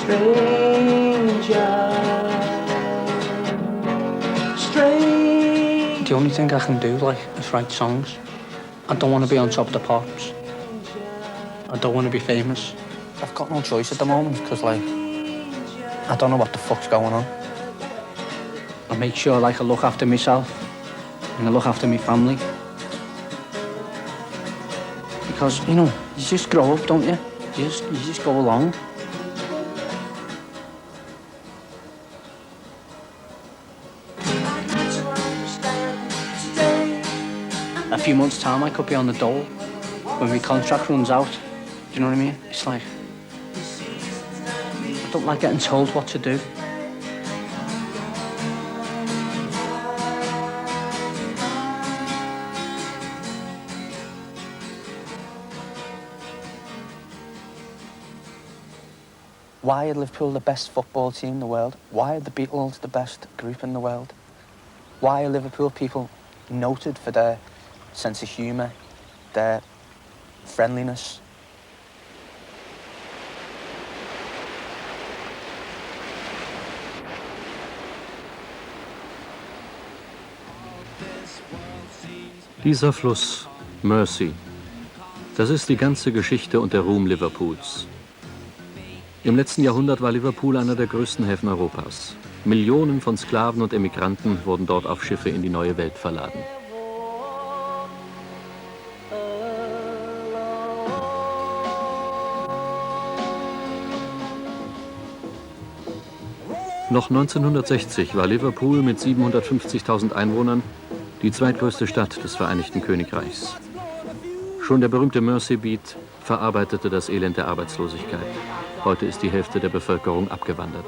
The only thing I can do, like, is write songs. I don't want to be on top of the pops. I don't want to be famous. I've got no choice at the moment because, like, I don't know what the fuck's going on. I make sure, like, I look after myself and I look after my family. Because, you know, you just grow up, don't you? You just go along. A few months' time, I could be on the dole when my contract runs out. Do you know what I mean? It's like, I don't like getting told what to do. Why are Liverpool the best football team in the world? Why are the Beatles the best group in the world? Why are Liverpool people noted for their sense of humour, their friendliness? Dieser Fluss, Mersey, das ist die ganze Geschichte und der Ruhm Liverpools. Im letzten Jahrhundert war Liverpool einer der größten Häfen Europas. Millionen von Sklaven und Emigranten wurden dort auf Schiffe in die neue Welt verladen. Noch 1960 war Liverpool mit 750.000 Einwohnern die zweitgrößte Stadt des Vereinigten Königreichs. Schon der berühmte Mersey Beat verarbeitete das Elend der Arbeitslosigkeit. Heute ist die Hälfte der Bevölkerung abgewandert.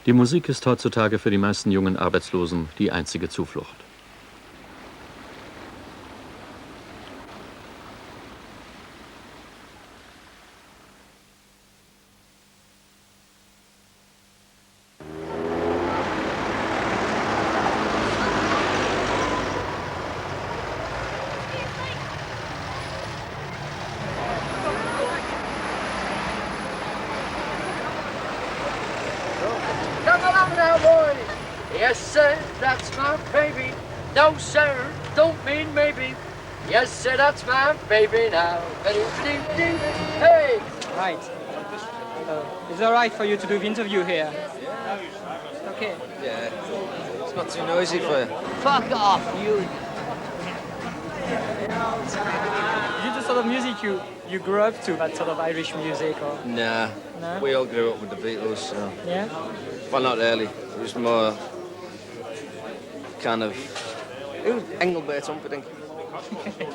Die Musik ist heutzutage für die meisten jungen Arbeitslosen die einzige Zuflucht. Yes, sir, that's my baby. No, sir, don't mean maybe. Yes, sir, that's my baby now. Hey! Right. Is it all right for you to do the interview here? Okay. Yeah, it's not too noisy for you. Fuck off, you. Is it the sort of music you grew up to, that sort of Irish music? Or? Nah, No? we all grew up with the Beatles, so. Yeah? Well, not really. It was more kind of. It was Engelbert Humperdinck.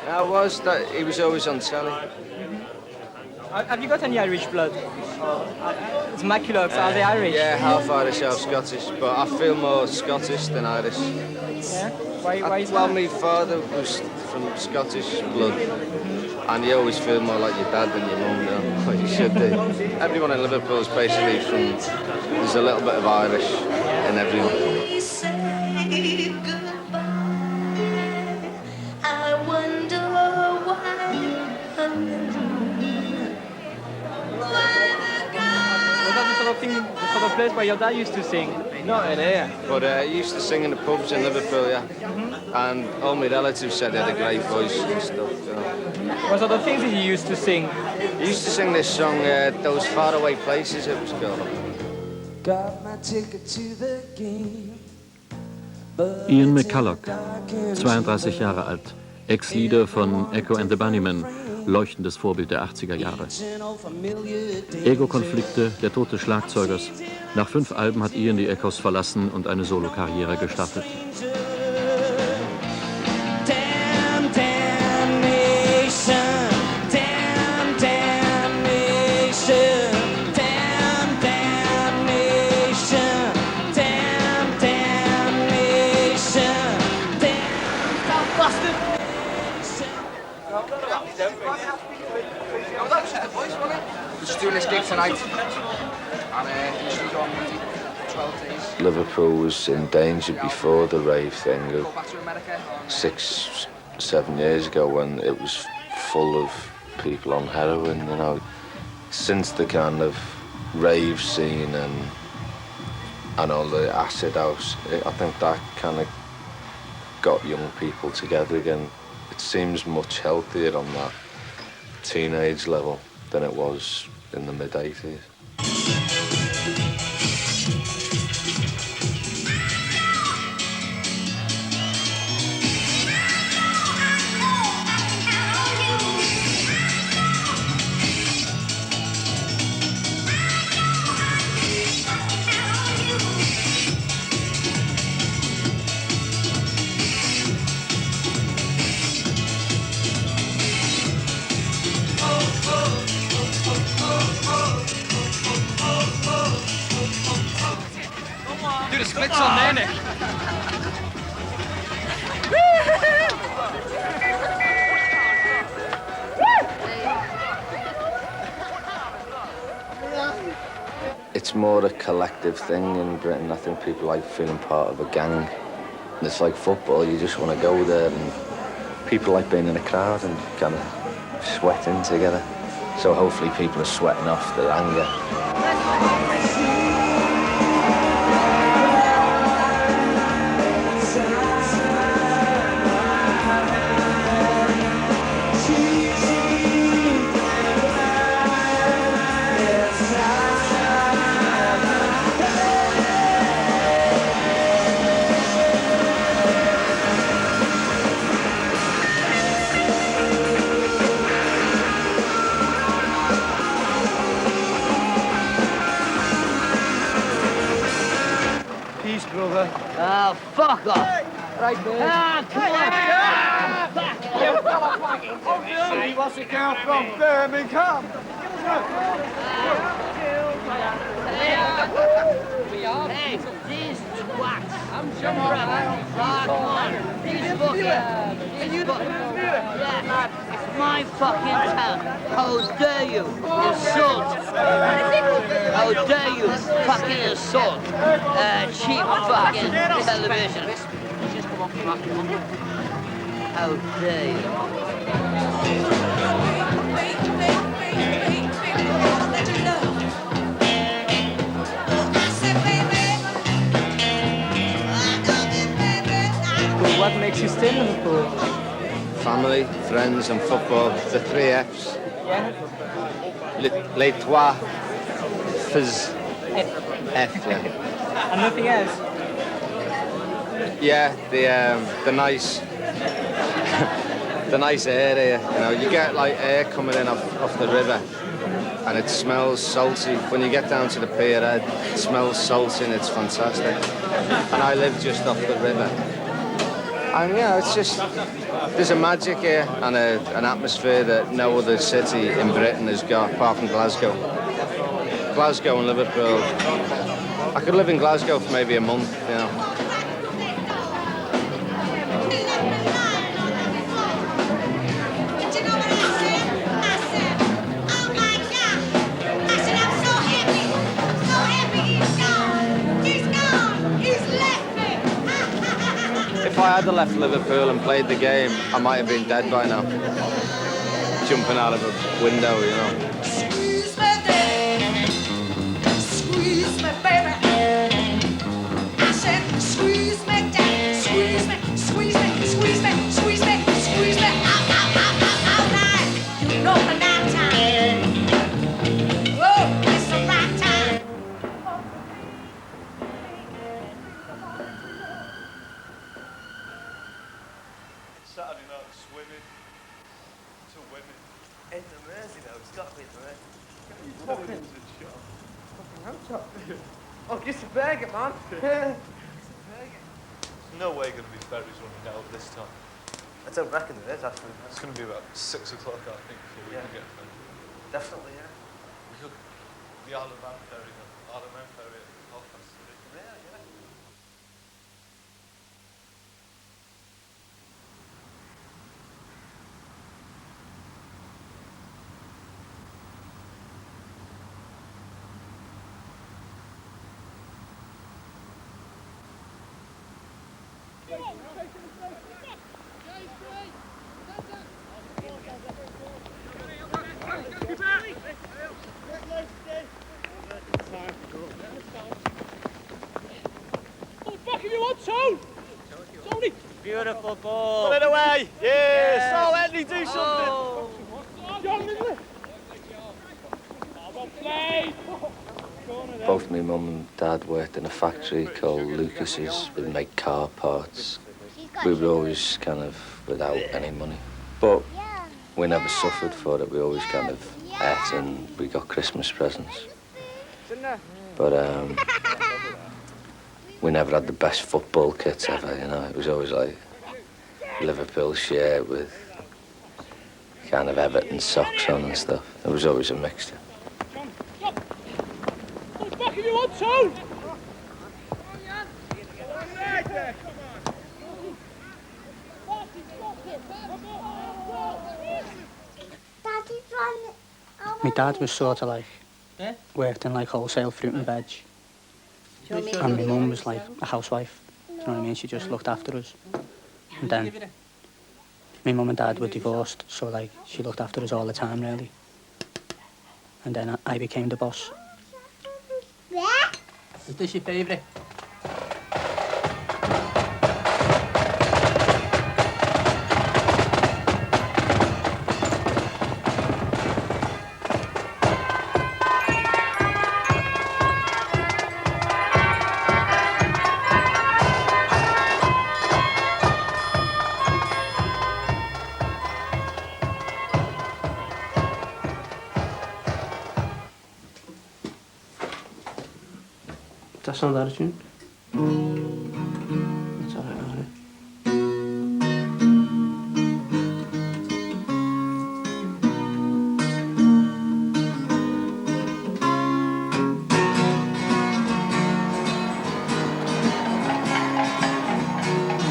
I was. He was always on telly. Have you got any Irish blood? It's my cullochs, are they Irish? Yeah, half Irish, half Scottish, but I feel more Scottish than Irish. Yeah? Why is Well, that? my father was from Scottish blood, and you always feel more like your dad than your mum, don't you? Like you should do. Everyone in Liverpool is basically from. There's a little bit of Irish in everyone. Was that the sort of place where your dad used to sing? Not in here, but he used to sing in the pubs in Liverpool, yeah. And all my relatives said he had a great voice and stuff. So. What sort of things did he used to sing? He used to sing this song, Those Faraway Places, it was called. Got my ticket to the game. Ian McCulloch, 32 Jahre alt, Ex-Leader von Echo and the Bunnymen, leuchtendes Vorbild der 80er Jahre. Ego-Konflikte, der Tod des Schlagzeugers. Nach 5 Alben hat Ian die Echoes verlassen und eine Solokarriere gestartet. just doing this gig tonight. And usually go on Monday, 12 days. Liverpool was in danger before the rave thing, Go back to America. 6, 7 years ago, when it was full of people on heroin, you know. Since the kind of rave scene and all the acid house, I think that kind of got young people together again. It seems much healthier on that teenage level than it was in the mid-80s. Do the splits on there, Nick. It's more a collective thing in Britain. I think people like feeling part of a gang. It's like football, you just want to go there, and people like being in a crowd and kind of sweating together. So hopefully people are sweating off their anger. Brother. Oh, fuck off. Right, mate. Ah, come on. He was a girl from Birmingham. Hey, these twats. I'm jumping around. Ah, come on. These fucking. Yeah, it's my fucking town. How dare you insult? How dare you fucking insult cheap fucking television? How dare you? What makes you stay in Liverpool? Family, friends and football, the 3 Fs. Les trois Fs. F, yeah. And nothing else? Yeah, the nice, the nice air here. You know, you get like air coming in off the river, and it smells salty. When you get down to the pier head, it smells salty and it's fantastic. And I live just off the river. And yeah, it's just, there's a magic here and an atmosphere that no other city in Britain has got, apart from Glasgow. Glasgow and Liverpool. I could live in Glasgow for maybe a month, you know. If I had left Liverpool and played the game, I might have been dead by now. Jumping out of a window, you know. Squeeze me, baby. I said, squeeze me down, squeeze me, squeeze me, squeeze me, squeeze me, squeeze me, all night. You know the night time. Oh, it's the right time. Saturday night swimming to women. In the Mersey, though. It's got to be in the Mersey. Fucking Fucking oh, just a burger, man. There's no way going to be ferries running out this time. I don't reckon there is, actually. It's going to be about 6 o'clock, I think, before we can get there. Definitely, yeah. We could, the Isle of Man ferry, Isle of Man ferry at 3:30. Yeah, yeah. Beautiful ball. Put it away. Yes. Oh, Andy, do something. Both my mum and dad worked in a factory called Lucas's. We'd make car parts. We were always kind of without any money. But we never suffered for it. We always kind of ate and we got Christmas presents. But we never had the best football kits ever, you know. It was always like Liverpool shirt with kind of Everton socks on and stuff. It was always a mixture. My dad was sort of like, worked in like wholesale fruit and veg. And my mum was like a housewife, do you know what I mean? She just looked after us. And then my mum and dad were divorced, so like she looked after us all the time really. And then I became the boss. Is this your favourite? That's not out of tune. That's all right, all right.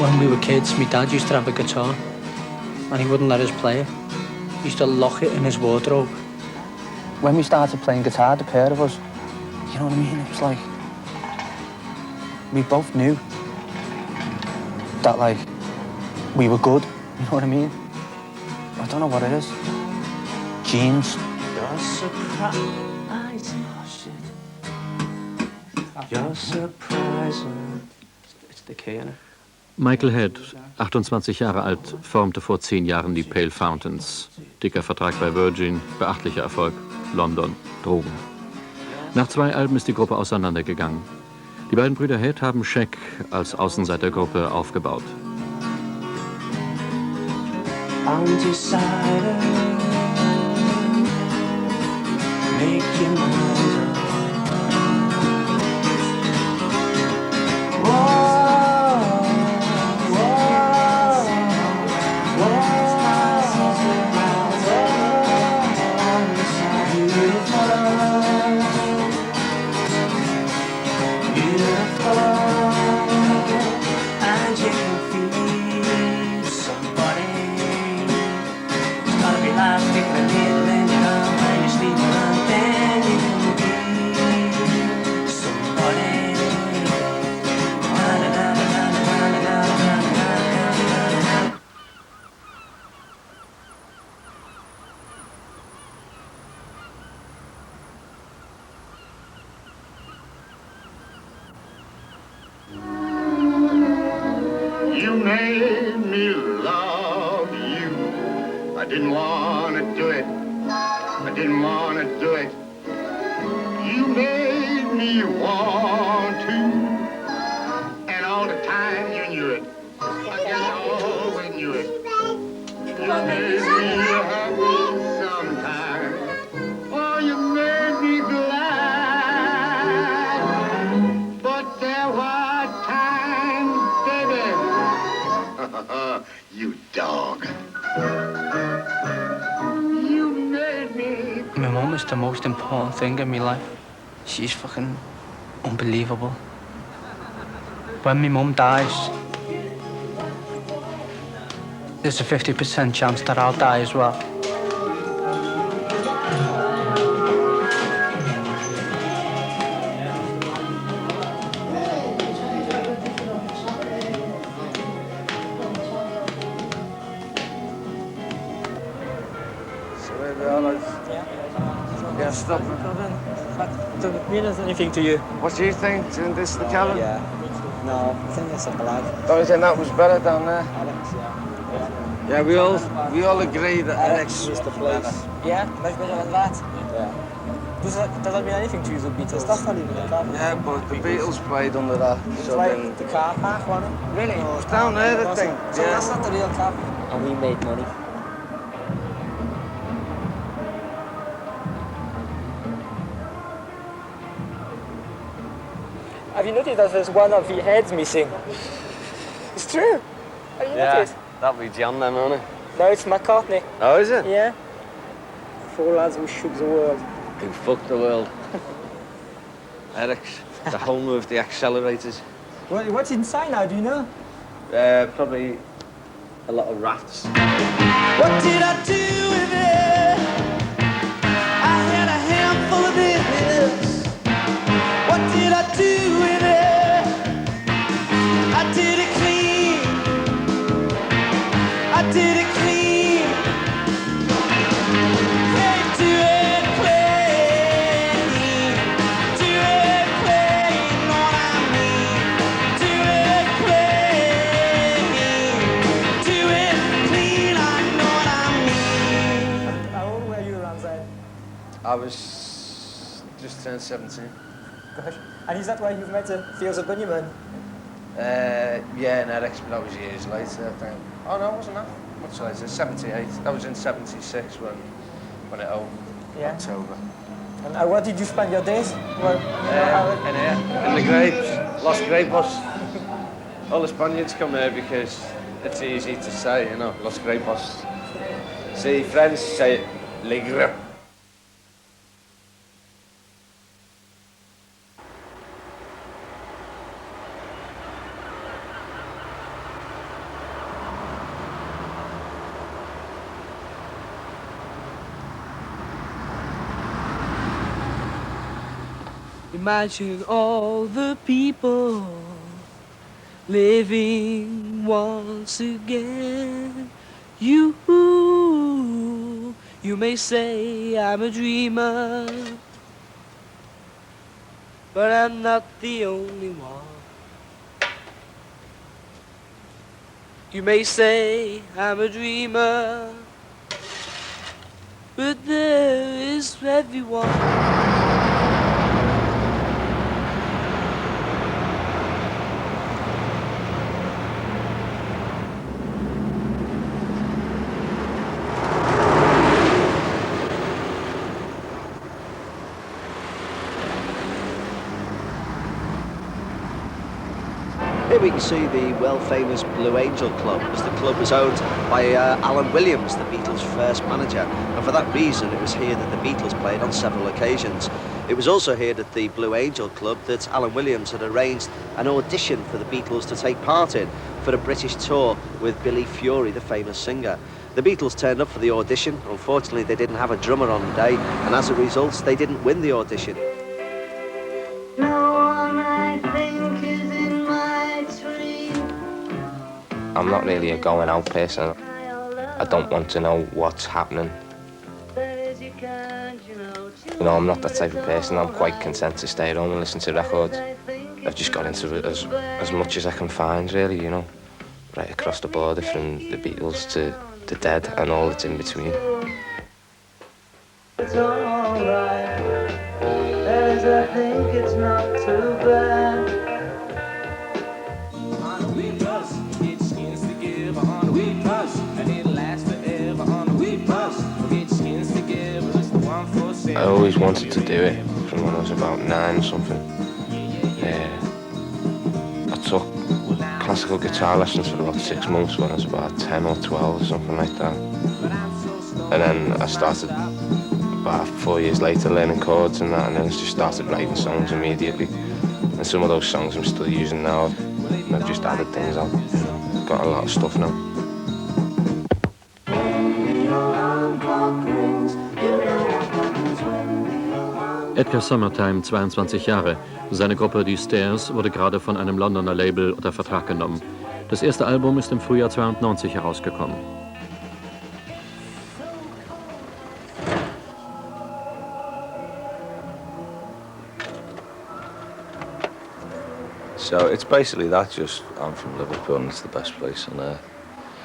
When we were kids, my dad used to have a guitar and he wouldn't let us play it. He used to lock it in his wardrobe. When we started playing guitar, the pair of us, you know what I mean? It was like, we both knew that, like, we were good, you know what I mean? I don't know what it is. Genes. You're surprising. Oh, shit. You're surprising. It's the key, innit? Michael Head, 28 Jahre alt, formte vor 10 Jahren die Pale Fountains. Dicker Vertrag bei Virgin, beachtlicher Erfolg, London, Drogen. Nach 2 Alben ist die Gruppe auseinandergegangen. Die beiden Brüder Head haben Shack als Außenseitergruppe aufgebaut. You made me love you. I didn't want to do it. I didn't want to do it. You made me want to. And all the time you knew it. I guess I always knew it. You made me happy sometimes. Oh, you made me glad. But there were times, baby. You dog. You made me. My mum is the most important thing in my life. She's fucking unbelievable. When my mum dies, there's a 50% chance that I'll die as well. Yeah, stop it. Doesn't mean anything to you. What do you think? Doing this to Callum? Yeah. No, I think it's a blag. Don't you think that was better down there? Alex, yeah. Yeah, we all agree that Alex is the place. Yeah, much better than that. Yeah. Does that mean anything to you, the Beatles? That's not even the car. Yeah, but the Beatles played under that. So like then the car park, wasn't it? Really? It was down there, I think. So that's not the real car park. And we made money. Have you noticed that there's one of the heads missing? It's true. Have you noticed? That'll be John then, won't it? No, it's McCartney. Oh, is it? Yeah. 4 lads who shook the world. Who fucked the world? Eric, the home of the accelerators. What's inside now, do you know? Probably a lot of rats. What did I do with it? I had a handful of this. What did I do with it? I did it clean. I did it clean. Hey, do it clean. Do it clean, know what I mean? Do it clean. Do it clean, I know what I mean. How old were you around then? I was just turned 17. Gosh. And is that why you've met Theo the Bunnyman? Yeah, and Eric's, but that was years later, I think. Oh no, wasn't that? Much later, 78. That was in 76 when it opened. Yeah. October. And where did you spend your days? Well, In here, in the grapes, Los Grapos. All the Spaniards come here because it's easy to say, you know, Los Grapos. See, French say les grapes. Imagine all the people living once again. You may say I'm a dreamer, but I'm not the only one. You may say I'm a dreamer, but there is everyone. Here we can see the world-famous Blue Angel Club, as the club was owned by Alan Williams, the Beatles' first manager, and for that reason it was here that the Beatles played on several occasions. It was also here at the Blue Angel Club that Alan Williams had arranged an audition for the Beatles to take part in for a British tour with Billy Fury, the famous singer. The Beatles turned up for the audition. Unfortunately, they didn't have a drummer on the day, and as a result, they didn't win the audition. No one I think is in my tree. I'm not really a going out person. I don't want to know what's happening. You know, I'm not that type of person. I'm quite content to stay at home and listen to records. I've just got into it as much as I can find, really, you know, right across the border from the Beatles to the Dead and all that's in between. It's all right, as I think it's not too bad. On a wheat bus, get skins together on a wheat bus, and it lasts forever on a wheat bus. Get skins together, it's the one for sale. I always wanted to do it from when I was about 9 or something. I took classical guitar lessons for about 6 months when I was about 10 or 12 or something like that. And then I started about 4 years later learning chords and that, and then I just started writing songs immediately. And some of those songs I'm still using now, and I've just added things on. Got a lot of stuff now. Edgar Summertime, 22 Jahre. Seine Gruppe Die Stairs wurde gerade von einem Londoner Label unter Vertrag genommen. Das erste Album ist im Frühjahr 92 herausgekommen. So it's basically that, just I'm from Liverpool and it's the best place on earth.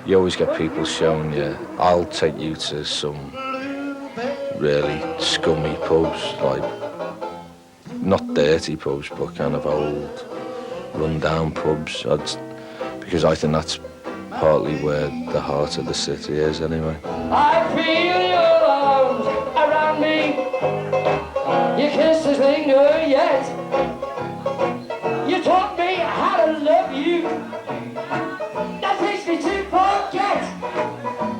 You always get people showing you, I'll take you to some really scummy pubs, like, not dirty pubs, but kind of old, run-down pubs, because I think that's partly where the heart of the city is, anyway. I feel your arms around me. Your kisses linger yet. You taught me how to love you. That takes me to forget.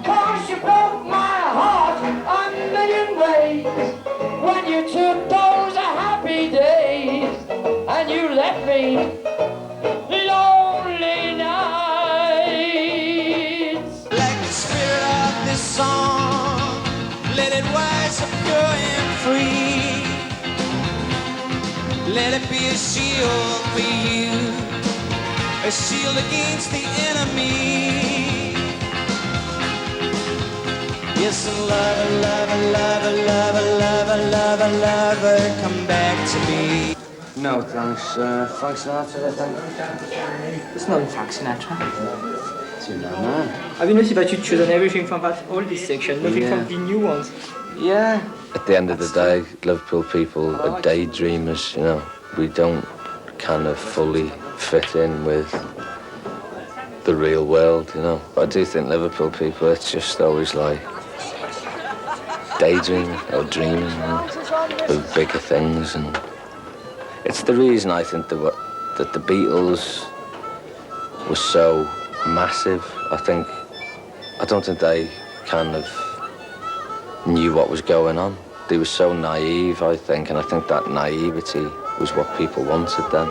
'Cause you broke my heart a million ways when you took those happy days and you left me lonely nights. Like the spirit of this song, let it rise up pure and free. Let it be a shield for you, a shield against the enemy. Yes, and lover, lover, lover, lover, lover, lover, lover, come back to me. No, thanks. Frank Sinatra, I think. It's not Frank Sinatra. It's your man. Have you noticed that you chosen everything from that old section, nothing from the new ones? Yeah. At the end of the day, Liverpool people are daydreamers, you know. We don't kind of fully fit in with the real world, you know. But I do think Liverpool people, it's just always like daydreaming or dreaming, you know, of bigger things. And it's the reason I think that the Beatles were so massive. I don't think they kind of knew what was going on. They were so naive, I think, and I think that naivety was what people wanted then.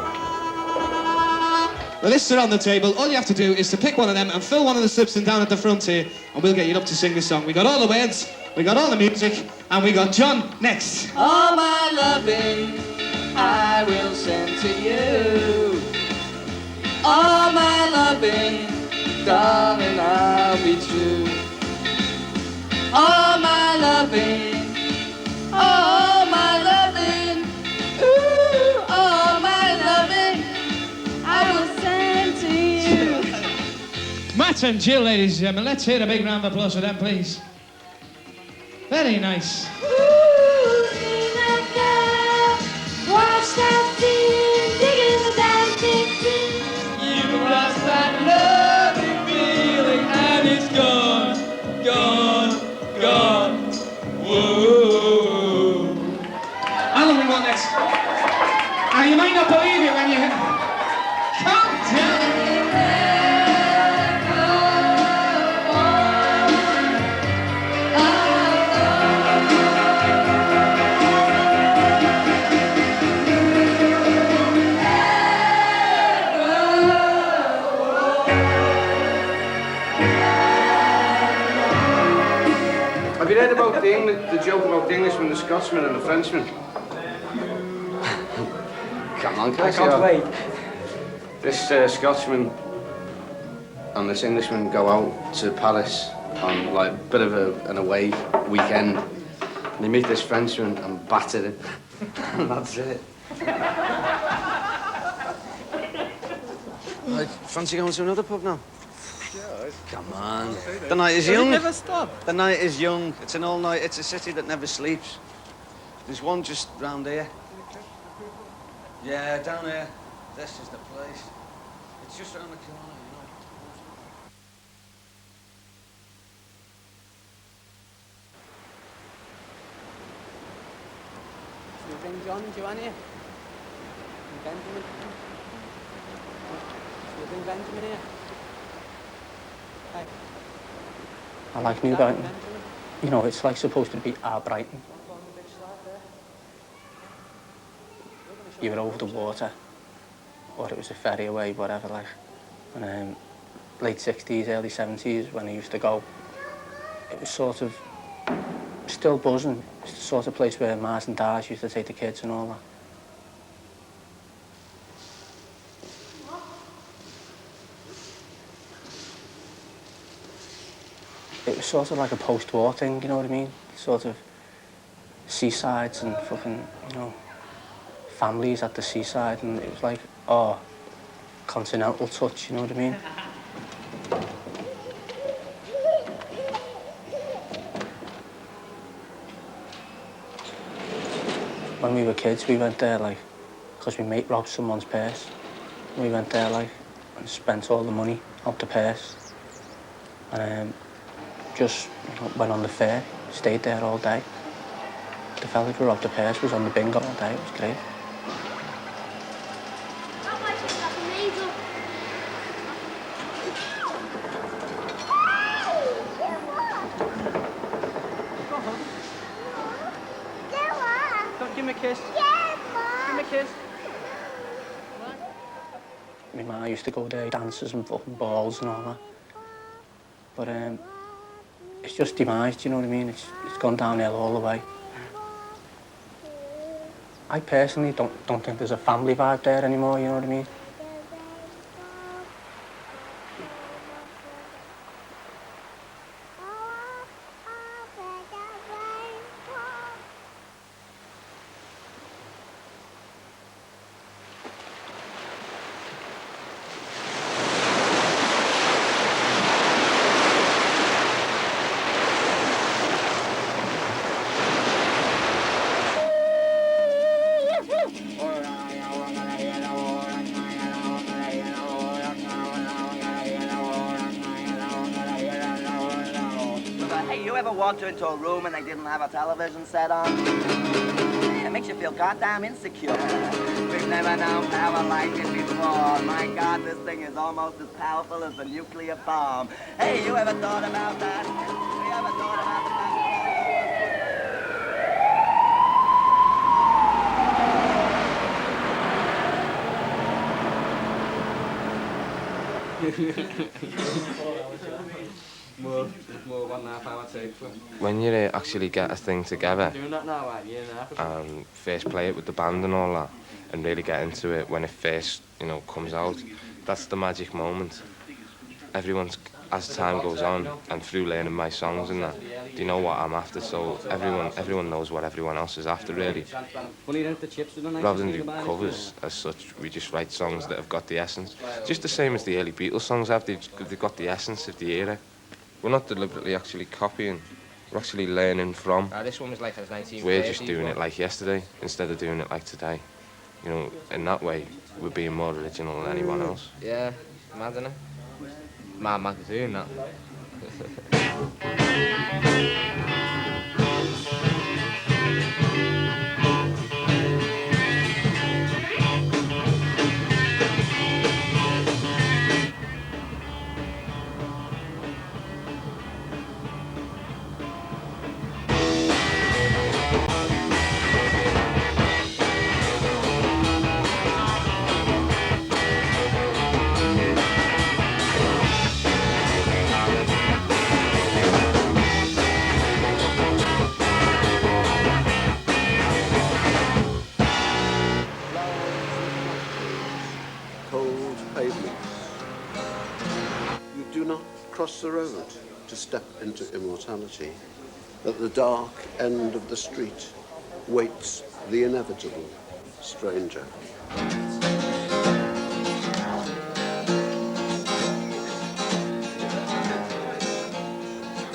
The lists are on the table. All you have to do is to pick one of them and fill one of the slips in down at the front here, and we'll get you up to sing this song. We got all the words, we got all the music, and we got John next. All my loving I will send to you. All my loving, darling, I'll be true. All my loving, all my loving, ooh, all my loving, I will send to you. Matt and Jill, ladies and gentlemen, let's hear a big round of applause for them, please. Very nice. Watch that scene, digging the dancing scene. You lost that loving feeling and it's gone, gone, gone. Whoa. How long we got next? Now you might not believe it when you can't tell. Have you heard about the joke about the Englishman, the Scotsman and the Frenchman? Come on, I can't wait. This Scotsman and this Englishman go out to Paris on like a bit of an away weekend. And they meet this Frenchman and batter him. And that's it. Right, fancy going to another pub now? Come on. The night is young. It never stop. The night is young. It's an all-night. It's a city that never sleeps. There's one just round here. Yeah, down here. This is the place. It's just around the corner, you know. Should we bring John and Joanne here? And Benjamin? Should we bring Benjamin here? Hey. I like New Brighton. You know, it's like supposed to be our Brighton. You were over the water, or it was a ferry away, whatever, like. And late 60s, early 70s, when I used to go, it was sort of still buzzing. It's the sort of place where Mars and Dars used to take the kids and all that. It was sort of like a post-war thing, you know what I mean? Sort of seasides and fucking, you know, families at the seaside, and it was like, oh, continental touch, you know what I mean? When we were kids, we went there, like, because my mate robbed someone's purse. We went there, like, and spent all the money out the purse. And just went on the fair, stayed there all day. The fella who robbed the purse was on the bingo all day, it was great. Give me a kiss. Yes, Mom. Give me a kiss. My ma used to go there, dances and fucking balls and all that. But it's just demised, you know what I mean? It's gone downhill all the way. I personally don't think there's a family vibe there anymore, you know what I mean? You ever walked into a room and they didn't have a television set on? It makes you feel goddamn insecure. We've never known power like it before. My God, this thing is almost as powerful as a nuclear bomb. Hey, you ever thought about that? You ever thought about that? When you actually get a thing together and first play it with the band and all that, and really get into it when it first, comes out, that's the magic moment. Everyone's, as time goes on, and through learning my songs and that, they know what I'm after, so everyone knows what everyone else is after, really. Rather than do covers as such, we just write songs that have got the essence. Just the same as the early Beatles songs have, they've got the essence of the era. We're not deliberately actually copying, we're actually learning from. This one was like as 1930s. We're just doing it like yesterday, instead of doing it like today. In that way, we're being more original than anyone else. Yeah, mad, isn't it? Mad magazine, that. Cold pavements. You do not cross the road to step into immortality. At the dark end of the street waits the inevitable stranger.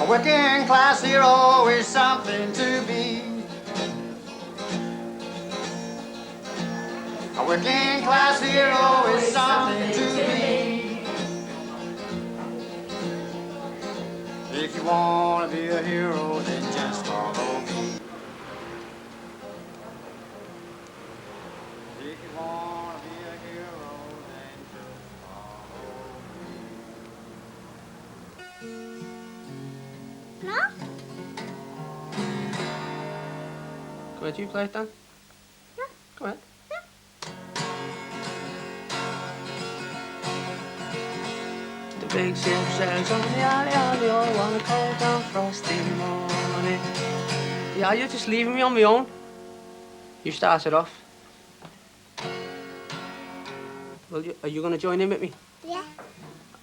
A working class hero is something to be. A working class hero is something to be. If you want to be a hero, then just follow me. If you want to be a hero, then just follow me. No? Go ahead, you play it then. Yeah. Go ahead. The big ship sails on the alley, alley, I want a cold and frosty morning. Yeah, you're just leaving me on my own. You start it off. Well, are you going to join in with me? Yeah.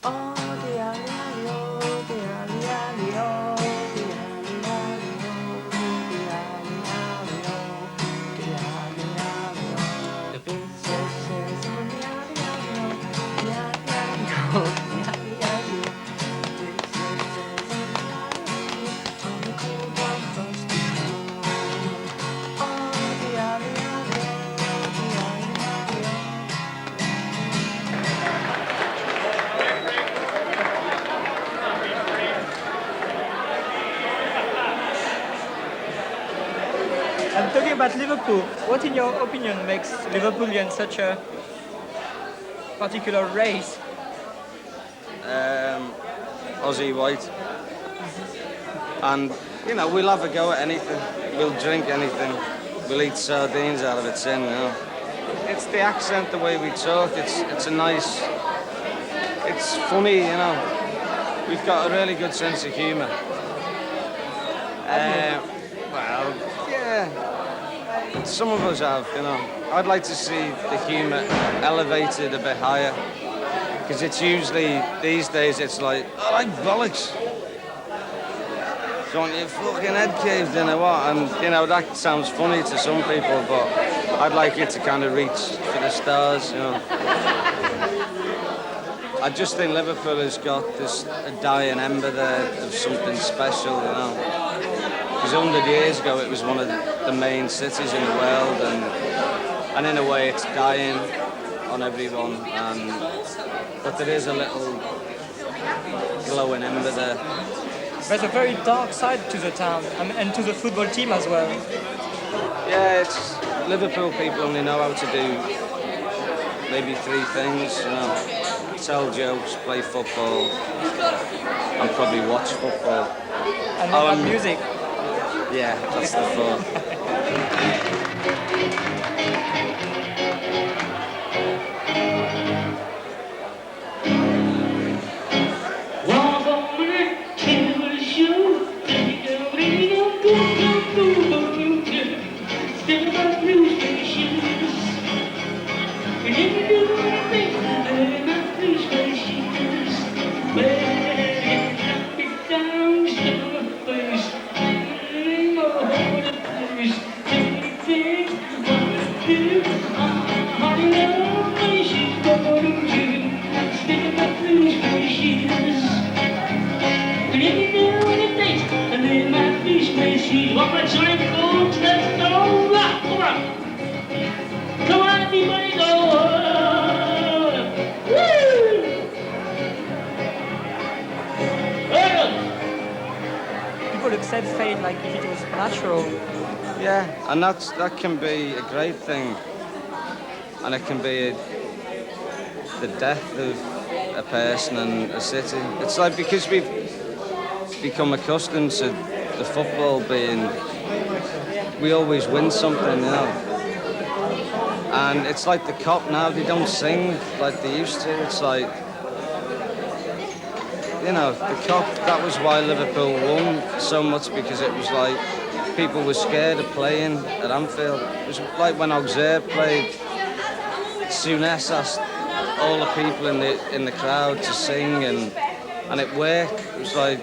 Oh, the alley, alley, oh, the alley, alley, oh, the alley, alley, oh, the alley, alley, oh, the alley, alley, oh. The big ship sails on the alley, alley, oh. about Liverpool. What, in your opinion, makes Liverpoolians such a particular race? Aussie white. And, you know, we'll have a go at anything. We'll drink anything. We'll eat sardines out of a tin, you know. It's the accent, the way we talk. It's a nice... It's funny, you know. We've got a really good sense of humour. Well, yeah. Some of us have, you know. I'd like to see the humour elevated a bit higher. Because it's usually, these days, it's like, oh, like bollocks. Do you want your fucking head caved in or what? And, you know, that sounds funny to some people, but I'd like it to kind of reach for the stars, you know. I just think Liverpool has got this a dying ember there of something special, you know. Because 100 years ago, it was one of the main cities in the world, and in a way, it's dying on everyone. But there is a little glowing ember there. There's a very dark side to the town and to the football team as well. Yeah, it's Liverpool people only know how to do maybe 3 things, you know. Tell jokes, play football, and probably watch football. And not have music. Yeah, that's the 4th. People accept fate like if it was natural. Yeah, and that can be a great thing, and it can be the death of a person and a city. It's like because we've become accustomed to the football being, we always win something, you know. And it's like the cop now, they don't sing like they used to. It's like, you know, the cop, that was why Liverpool won so much, because it was like people were scared of playing at Anfield. It was like when Auxerre played, Souness asked all the people in the crowd to sing, and it worked. It was like,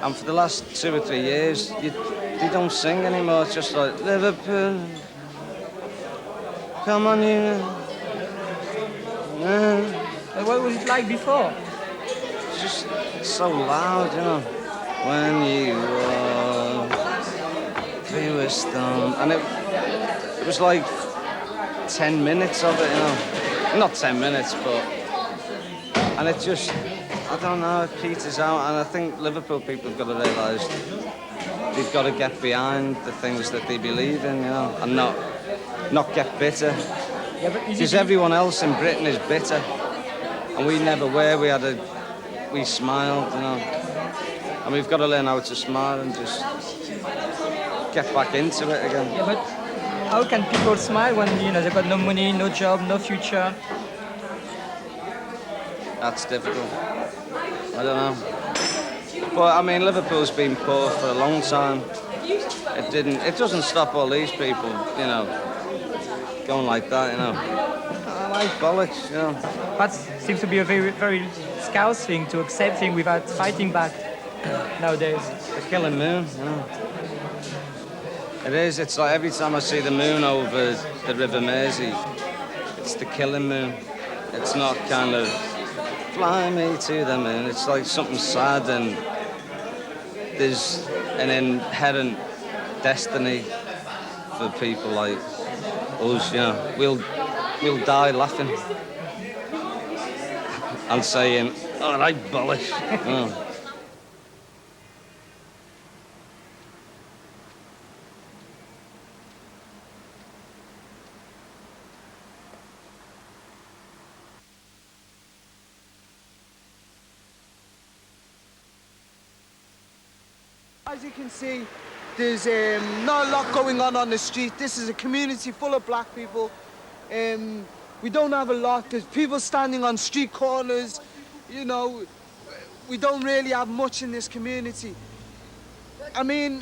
and for the last 2 or 3 years, they don't sing anymore. It's just like, Liverpool, come on, you. And what was it like before? It's just so loud, you know. When you walk through a storm, and it was like 10 minutes of it, you know. Not 10 minutes, but, and it just, I don't know, it peters out, and I think Liverpool people have got to realise they've got to get behind the things that they believe in, you know, and not get bitter. Yeah, because everyone else in Britain is bitter, and we never were. We smiled, you know, and we've got to learn how to smile and just get back into it again. Yeah, but how can people smile when, you know, they've got no money, no job, no future? That's difficult. I don't know. But I mean, Liverpool's been poor for a long time. It doesn't stop all these people, you know, going like that, you know. I like bollocks, you know. That seems to be a very, very Scouse thing, to accept things without fighting back nowadays. The killing moon, you know. It is. It's like every time I see the moon over the River Mersey, it's the killing moon. It's not kind of fly me to the moon. It's like something sad, and there's an inherent destiny for people like us. You know, we'll die laughing and saying, "All right, bollocks." Oh. As you can see, there's not a lot going on the street. This is a community full of black people. We don't have a lot. There's people standing on street corners. You know, we don't really have much in this community. I mean,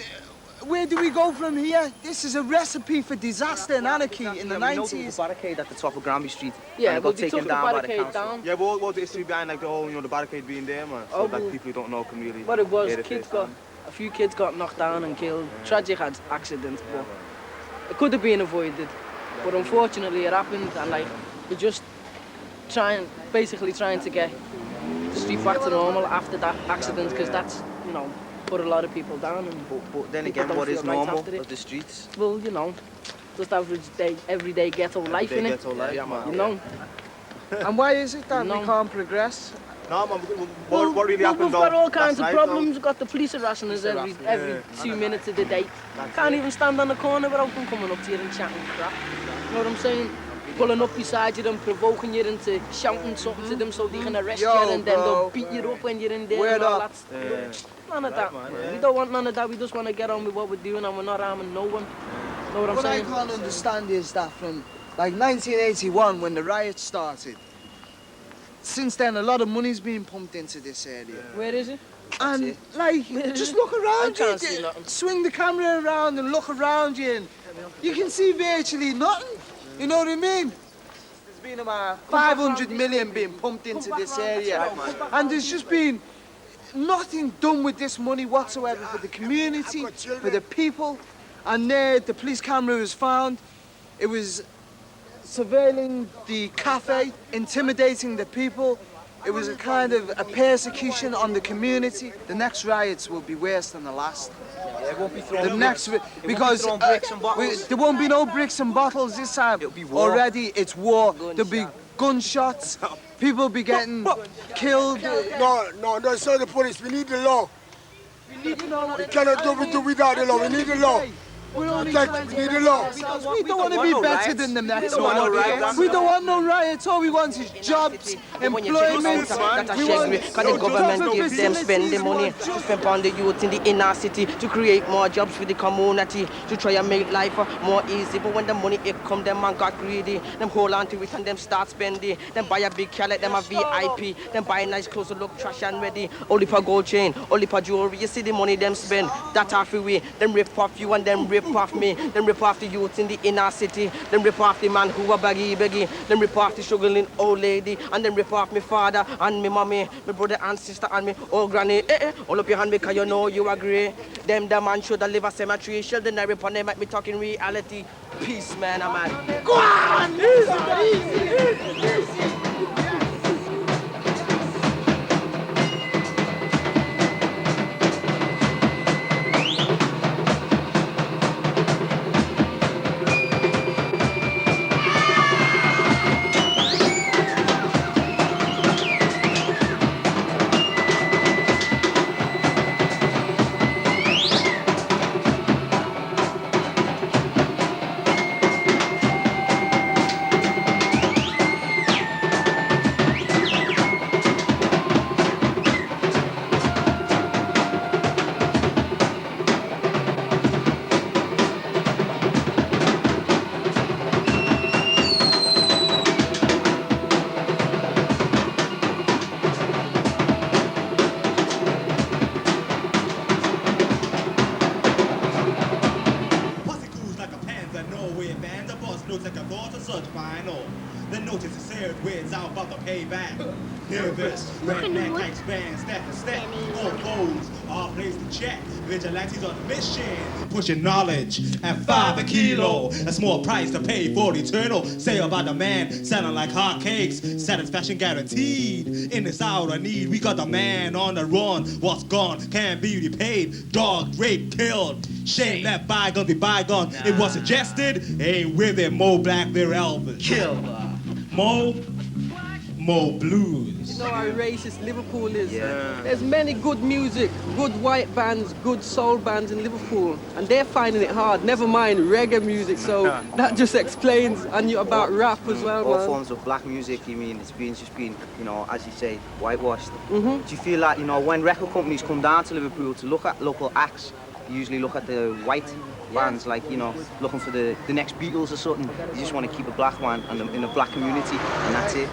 where do we go from here? This is a recipe for disaster and anarchy in the 90s. We know the barricade at the top of Granby Street. Yeah, and but got they taken took the down by the barricade council. down. Yeah, but what's the history behind like the whole, the barricade being there, man? So like people who don't know can really. What it was, hear the kids first got, hand. a few kids got knocked down and killed. Tragic accident, but it could have been avoided. But unfortunately it happened, and like, we're just basically trying to get the street back to normal after that accident, because that's, you know, put a lot of people down. And but then people again, don't what is feel right normal after it. of the streets? Well, you know, just average day, everyday ghetto life, innit? Ghetto life, yeah, man. You know? And why is it that No. we can't progress? No, man, what really happened We've though? got all kinds of last night, problems. though? We've got the police harassing us every Yeah. 2 minutes of the day. Can't even stand on the corner without them coming up to you and chatting crap. You know what I'm saying? Pulling up beside you and provoking you into shouting something to them so they can arrest Yo, you, and then they'll bro. beat you up when you're in there. Word and all up. that. None of that, man. We don't want none of that. We just want to get on with what we're doing, and we're not harming no one. Know what I'm What I saying? can't understand is that from like 1981 when the riots started, since then a lot of money's been pumped into this area. Where is it? And like, just look around I you. can't see nothing. Swing the camera around and look around you, and you can see virtually nothing. You know what I mean? There's been about 500 million being pumped into this area, and there's just been nothing done with this money whatsoever for the community, for the people. And there, the police camera was found. It was surveilling the cafe, intimidating the people. It was a kind of a persecution on the community. The next riots will be worse than the last. It won't be The next, because there won't be no bricks and bottles this time. It'll be war. Already, it's war. There'll be gunshots. People will be getting killed. No, don't say the police. We need the law. We cannot do without the law. We need the law. We're only We need the law. because we don't want to be better than the next one. riots. We don't want no riots. All we want is jobs, employment. We want Because the government gives them spending money to spend on the youth in the inner city to create more jobs for the community, to try and make life more easy. But when the money it come, them man got greedy. Them hold on to it and them start spending. Them buy a big car like them a VIP. Them buy nice clothes to look trash and ready. Only for gold chain, only for jewelry. You see the money them spend, that half away. Them rip off you and them rip off me. Them rip off the youth in the inner city. Them rip off the man who a baggy. Them rip off the struggling old lady. And them rip off me father and me mommy, me brother and sister and me old granny. All up your hand because you know you agree. Them the man should live a cemetery. Children I rip on them make me talking reality. Peace, man, I'm man. Go on! Easy. looks like a thought of such final. The notice is served with out about the payback. Hear this, redneck expand step for step. All foes are placed in check. Vigilantes on a mission, pushing knowledge at 5 a kilo. A small price to pay for eternal. Say about the man selling like hotcakes. Satisfaction guaranteed. In this hour of need, we got the man on the run. What's gone can't be repaid. Dog, rape, killed. Shame, let bygone be bygone. It was suggested, ain't with it, Mo Black, their Elvis. Killer. Mo, more blues. You know how racist Liverpool is. There's many good music, good white bands, good soul bands in Liverpool, and they're finding it hard. Never mind reggae music, so that just explains. And about rap as well, all man. forms of black music, you mean, it's just been, you know, as you say, whitewashed. Do you feel like, you know, when record companies come down to Liverpool to look at local acts, you usually look at the white bands, like, you know, looking for the next Beatles or something. You just want to keep a black one and in a black community, and that's it.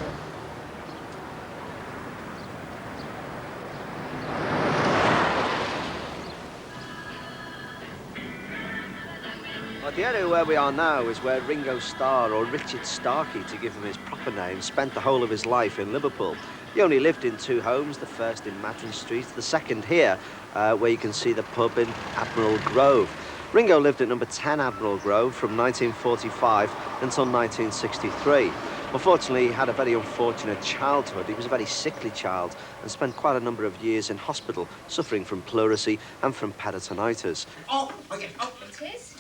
Well, the area where we are now is where Ringo Starr, or Richard Starkey to give him his proper name, spent the whole of his life in Liverpool. He only lived in two homes, the first in Madron Street, the second here, where you can see the pub in Admiral Grove. Ringo lived at number 10 Admiral Grove from 1945 until 1963. Unfortunately, he had a very unfortunate childhood. He was a very sickly child and spent quite a number of years in hospital, suffering from pleurisy and from peritonitis. Oh, okay. Oh, it is?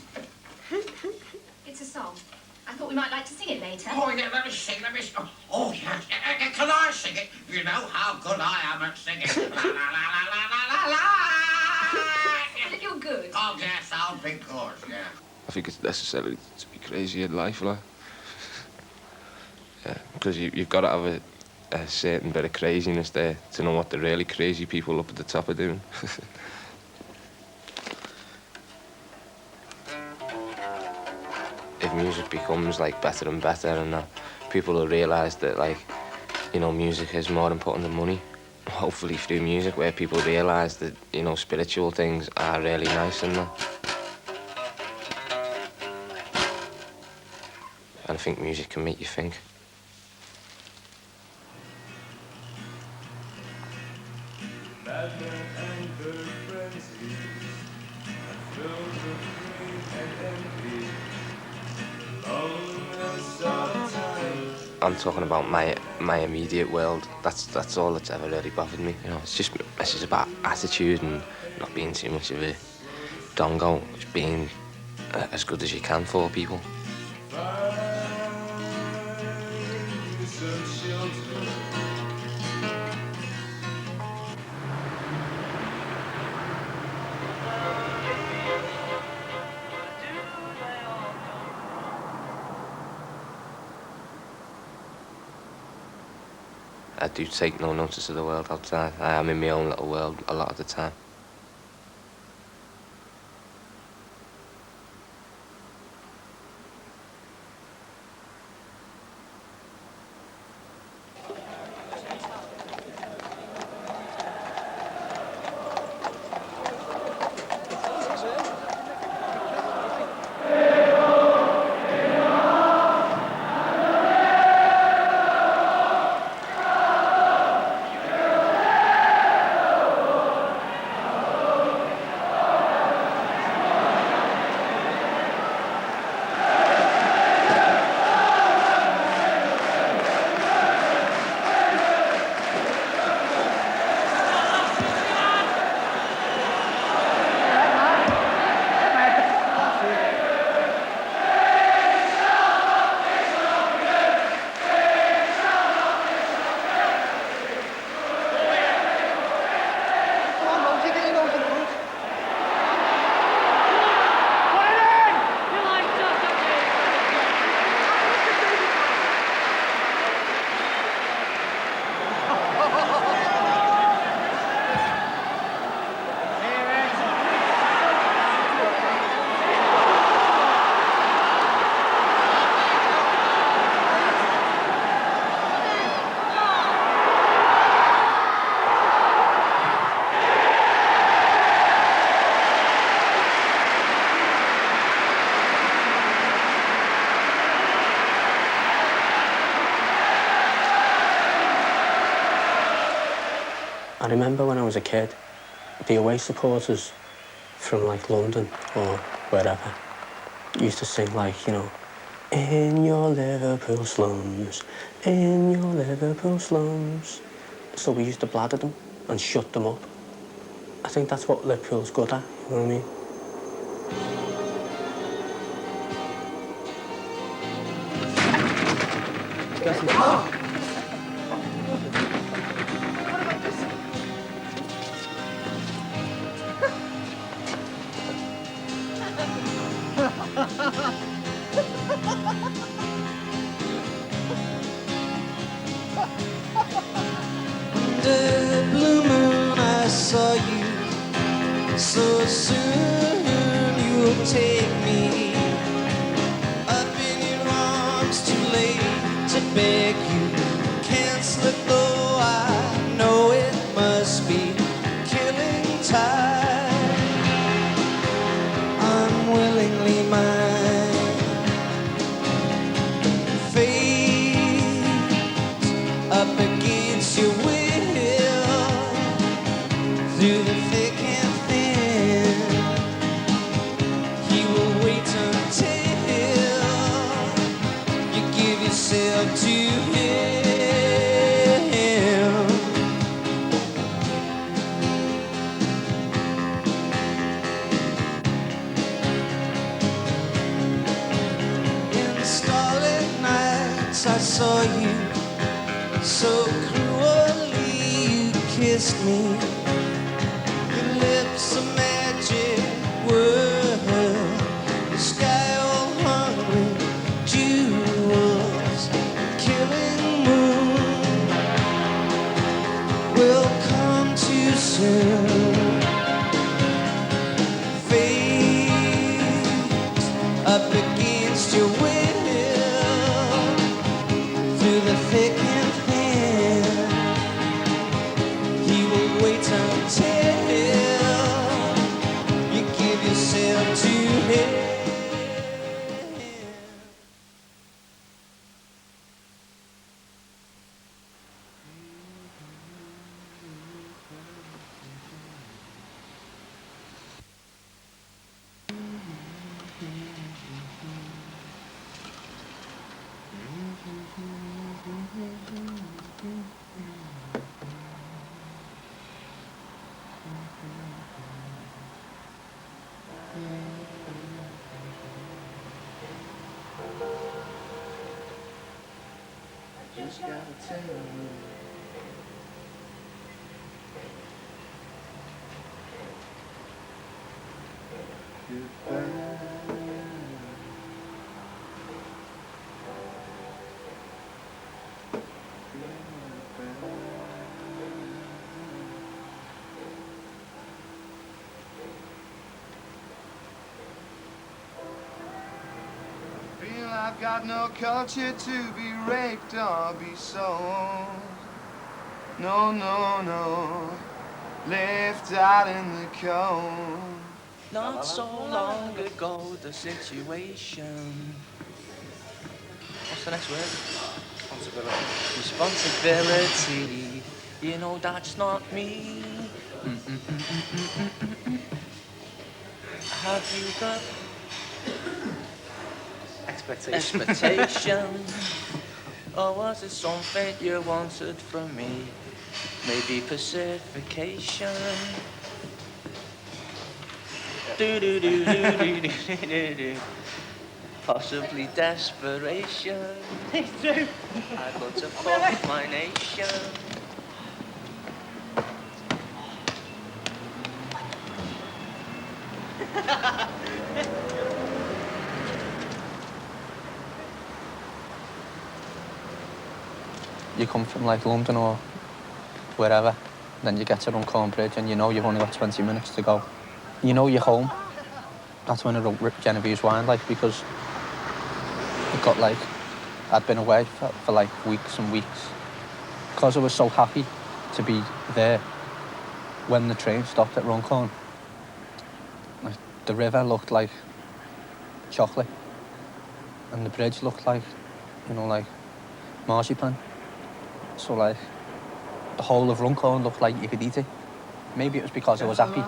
It's a song. I thought we might like to sing it later. Oh, yeah, let me sing. Oh, yes. Can I sing it? You know how good I am at singing. La, la, la, la, la, la, la. But you're good. Oh, yes, I'll be good, yeah. I think it's necessary to be crazy in life, like. Yeah, because you've got to have a certain bit of craziness there to know what the really crazy people up at the top are doing. If music becomes like better and better, and people will realise that, like, you know, music is more important than money. Hopefully through music, where people realise that, you know, spiritual things are really nice and that. And I think music can make you think. I'm talking about my immediate world. That's all that's ever really bothered me. You know, it's just about attitude and not being too much of a dongo. Just being as good as you can for people. I do take no notice of the world outside. I am in my own little world a lot of the time. I remember when I was a kid, the away supporters from like London or wherever used to sing like, you know, in your Liverpool slums, in your Liverpool slums. So we used to blather them and shut them up. I think that's what Liverpool's good at, you know what I mean? So soon you'll take me up in your arms, too late to beg you. Can't slip though, I know it must be killing time. Unwillingly mine. Fate up against your will, through the thick and thin. He will wait until you give yourself to him. In starlit nights I saw you, so cruelly you kissed me. Your lips a magic word, the sky all hung with jewels. Killing moon will come too soon. Fate up against your will, through the thick and thin. He will wait until you give yourself to him. Just gotta tell you. Goodbye. Feel I've got no culture to be raped or be sold. No, no, no, left out in the cold. Not so long ago, the situation. What's the next word? Responsibility. Responsibility. You know that's not me. Have you got expectation? Or was it something you wanted from me? Maybe pacification. Do do do do do do do do. Possibly desperation. It's true. I'd love to fuck my nation. You come from like London or wherever, then you get to Runcorn Bridge and you know you've only got 20 minutes to go. You know you're home. That's when I wrote Genevieve's Wine, like, because it got like, I'd been away for like weeks and weeks. Because I was so happy to be there when the train stopped at Runcorn. Like, the river looked like chocolate and the bridge looked like, you know, like marzipan. So like, the whole of Runcorn looked like you could eat it. Maybe it was because I was happy,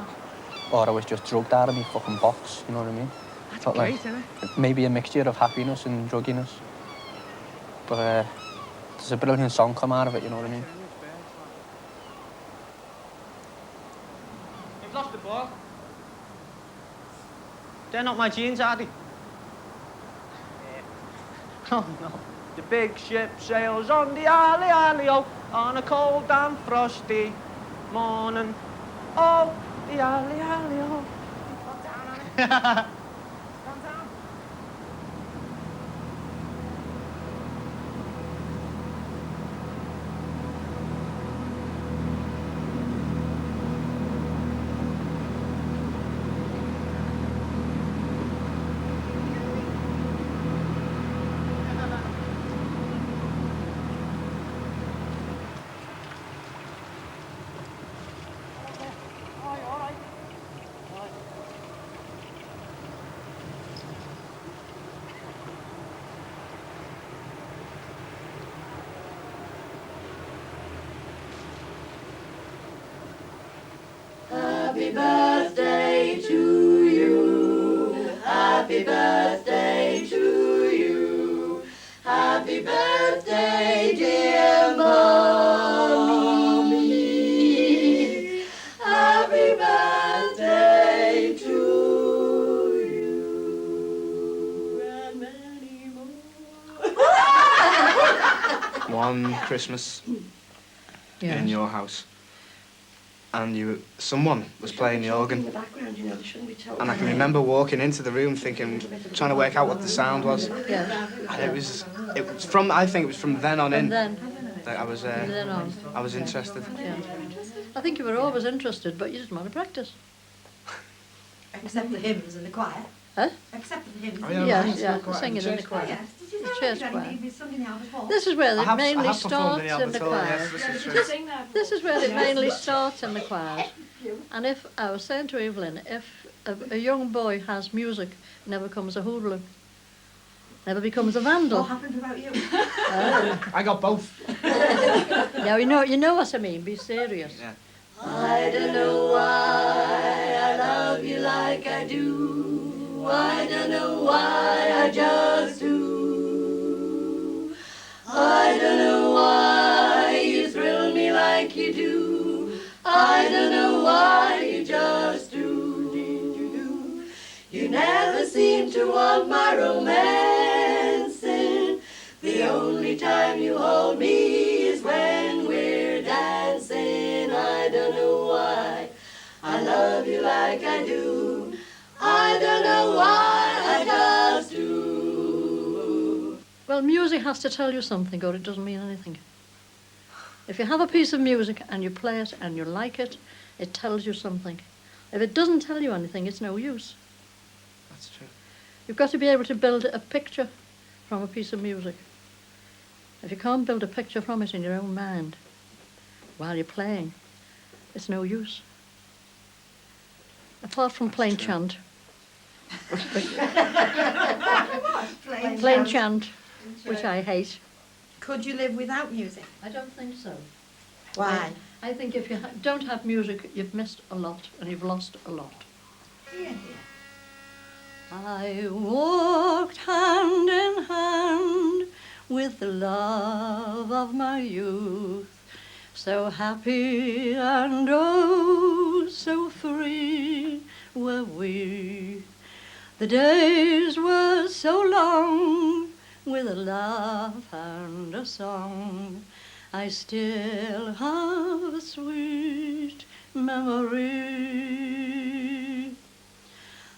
or I was just drugged out of me fucking box, you know what I mean? That's But great, like, isn't it? maybe a mixture of happiness and drugginess. But there's a brilliant song come out of it, you know what I mean? You've lost the ball. They're not my jeans, are they? Oh, no. The big ship sails on the alley-alley-o on a cold and frosty morning. Oh, the alley-alley-o. Calm down, Annie. Calm down. Happy birthday, dear mommy. Happy birthday to you and many more. One Christmas in your house, and someone was playing the organ, and I can remember walking into the room thinking, trying to work out what the sound was. Yeah. And it was from, I think it was from then on in Then. that I was Then on. I was interested. Yeah. I think you were always interested, but you didn't want to practice. Except the hymns and the choir. Huh? Except for the hymns. Singing in the choir. Yes. Did you The say church that choir. Something else before? This is where I it have mainly performed in starts in the Albertola, choir. yes, this is true. This is where it mainly starts in the choir. And if I was saying to Evelyn, if a young boy has music, never becomes a hoodlum, never becomes a vandal. What happened about you? I got both. Now you know what I mean. Be serious. Yeah. I don't know why I love you like I do. I don't know why I just do. I don't know why you thrill me like you do. I don't know why you just do. You never seem to want my romancing. The only time you hold me is when we're dancing. I don't know why I love you like I do. I don't know why I just do. Well, music has to tell you something, or it doesn't mean anything. If you have a piece of music and you play it and you like it, it tells you something. If it doesn't tell you anything, it's no use. That's true. You've got to be able to build a picture from a piece of music. If you can't build a picture from it in your own mind while you're playing, it's no use. Apart from plain chant. Plain chant, which I hate. Could you live without music? I don't think so. Why? I think if you don't have music, you've missed a lot and you've lost a lot. Yeah. I walked hand in hand with the love of my youth, so happy and oh, so free were we. The days were so long with a laugh and a song. I still have a sweet memory.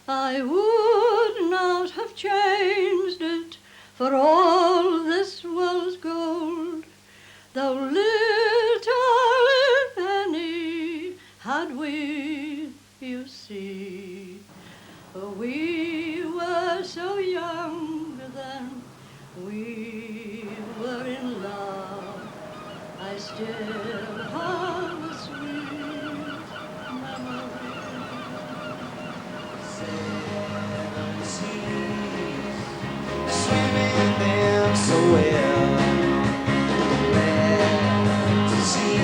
I would not have changed it for all this world's gold, though little if any had we, you see. We were so young then, we were in love. I still have a sweet memory. Swimming them so well. Glad to see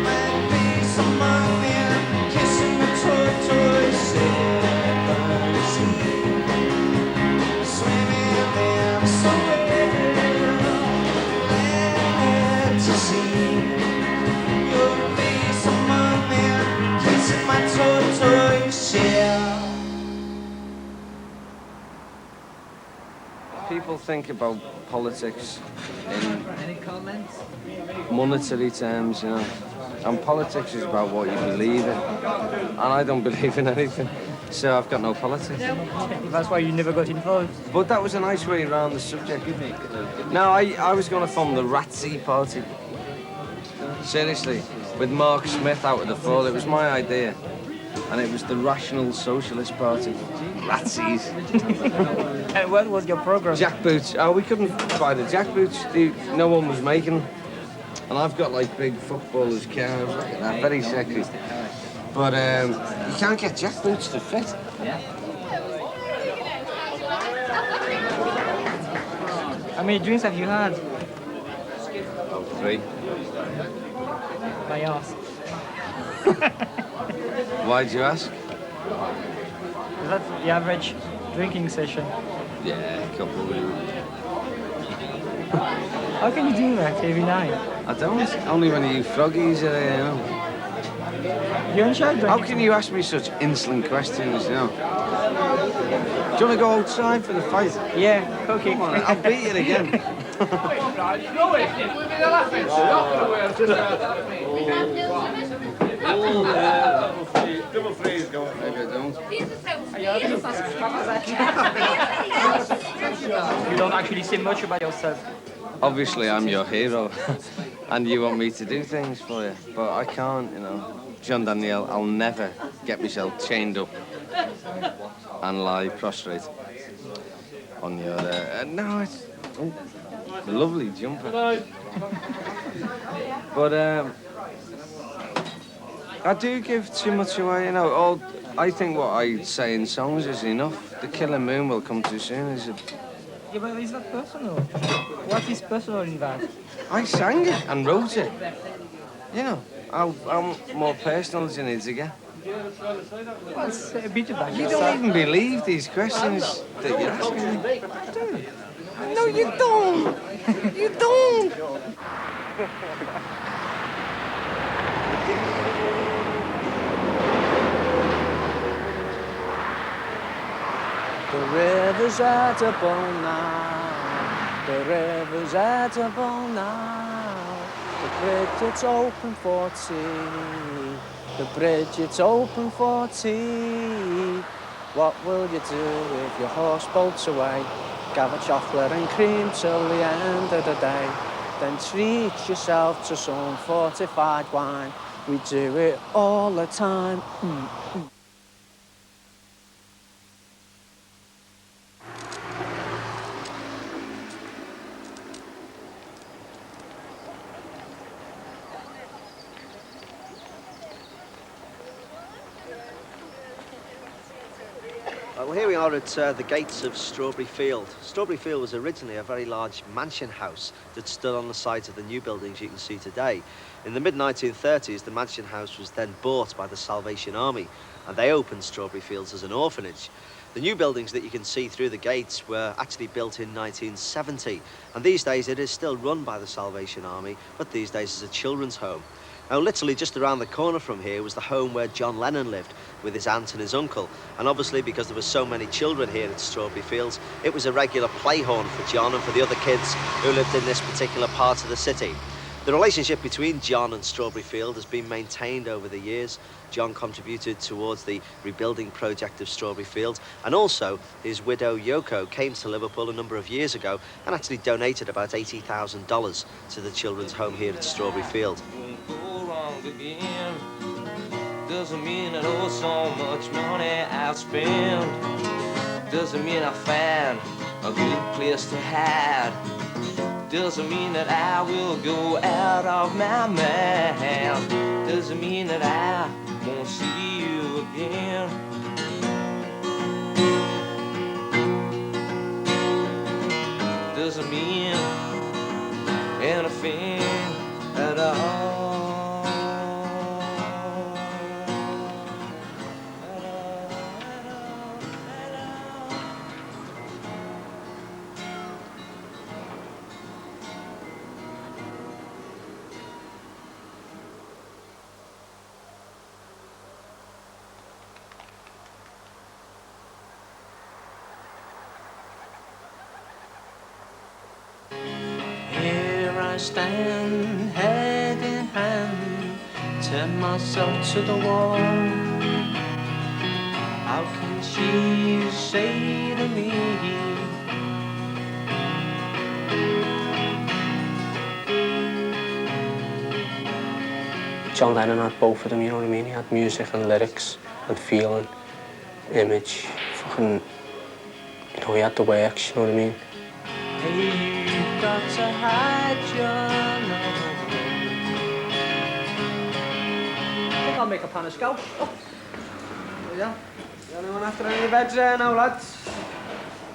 my face among them, kissing the tortoise seven sea. Swimming them so well. Glad to see your face among them, kissing my tortoise shell. People think about politics in Any comments? monetary terms, you know. And politics is about what you believe in. And I don't believe in anything, so I've got no politics. That's why you never got involved. But that was a nice way around the subject. No, I was going to form the Ratsy Party. Seriously, with Mark Smith out of the fall. It was my idea. And it was the Rational Socialist Party. Ratsies. And what was your program? Jackboots. Oh, we couldn't buy the jackboots. No one was making them. And I've got like big footballers' calves. Look at that, very sexy. But you can't get jackboots to fit. How many drinks have you had? About 3. By ask. Why'd you ask? Is that the average drinking session? Yeah, a couple. How can you do that every night? I don't. Only when you froggies are there, you know. You enjoy drinking? How can you ask me such insolent questions, you know? Do you want to go outside for the fight? Yeah, okay. Come on, I'll beat you again. Double freeze going. Maybe I don't. You don't actually say much about yourself. Obviously, I'm your hero, and you want me to do things for you, but I can't, you know. John Daniel, I'll never get myself chained up and lie prostrate on your... no, it's a lovely jumper. But I do give too much away, you know. I think what I say in songs is enough. The killer moon will come too soon. Is it? Yeah, but it's not personal. What is personal in that? I sang it and wrote it. You know, how more personal do you need to get? Well, it's a bit about You yourself. don't even believe these questions that you're asking me. No, you don't. You don't. The river's edible now. The river's edible now. The bridge, it's open for tea. The bridge, it's open for tea. What will you do if your horse bolts away? Gather chocolate and cream till the end of the day. Then treat yourself to some fortified wine. We do it all the time. Well, here we are at the gates of Strawberry Field. Strawberry Field was originally a very large mansion house that stood on the sides of the new buildings you can see today. In the mid-1930s, the mansion house was then bought by the Salvation Army, and they opened Strawberry Fields as an orphanage. The new buildings that you can see through the gates were actually built in 1970, and these days it is still run by the Salvation Army, but these days is a children's home. Now, literally just around the corner from here was the home where John Lennon lived with his aunt and his uncle. And obviously, because there were so many children here at Strawberry Fields, it was a regular playhorn for John and for the other kids who lived in this particular part of the city. The relationship between John and Strawberry Field has been maintained over the years. John contributed towards the rebuilding project of Strawberry Fields, and also his widow Yoko came to Liverpool a number of years ago and actually donated about $80,000 to the children's home here at Strawberry Field. Again. Doesn't mean I owe so much money I've spent. Doesn't mean I find a good place to hide. Doesn't mean that I will go out of my mind. Doesn't mean that I won't see you again. Doesn't mean anything at all. Here I stand, head in hand, turn myself to the wall. How can she say to me? John Lennon had both of them, you know what I mean? He had music and lyrics and feeling, image, fucking, you know, he had the works, you know what I mean? Hey, you've got to hide your love. I think I'll make a pan of scout. Oh. There you go. The only one after any veg there now, lads.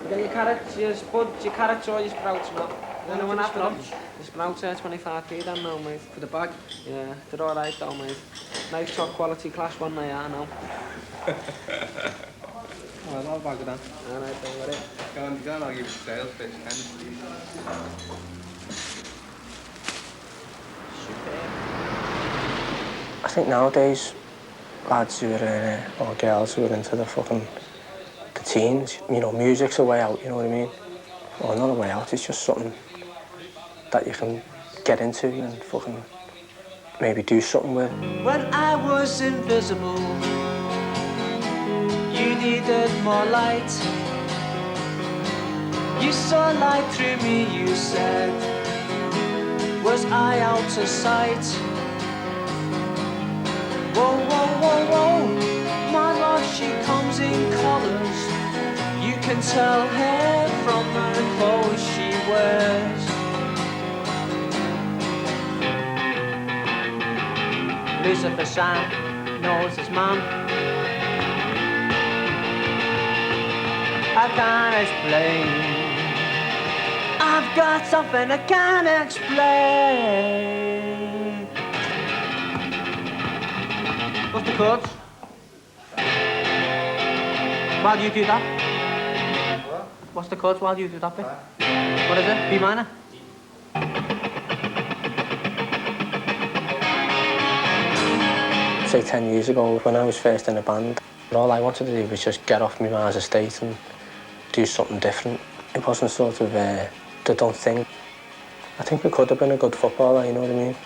You get your carrots, your spuds, your carrots or your sprouts, man. The only one after them. The sprouts are 25p then now, mate. For the bag? Yeah, they're alright though, mate. Nice top quality class one they are now. Oh, I'll bag it then. Alright, don't worry. Go on, I'll give you sales pitch, I think nowadays, lads who are, or girls who are into the teens, you know, music's a way out, you know what I mean? Well, not a way out, it's just something that you can get into and maybe do something with. When I was invisible, you needed more light. You saw light through me, you said. Was I out of sight? Whoa, whoa, whoa, whoa. My love, she comes in colours. You can tell her from the clothes she wears. Lucifer Sam knows his mum. I can't explain. I've got something I can't explain. What's the chords? While you do that? What? What's the chords while you do that bit? What is it? B minor? Say 10 years ago, when I was first in a band, all I wanted to do was just get off my Mars estate and do something different. It wasn't sort of the done thing. I think I could have been a good footballer, you know what I mean?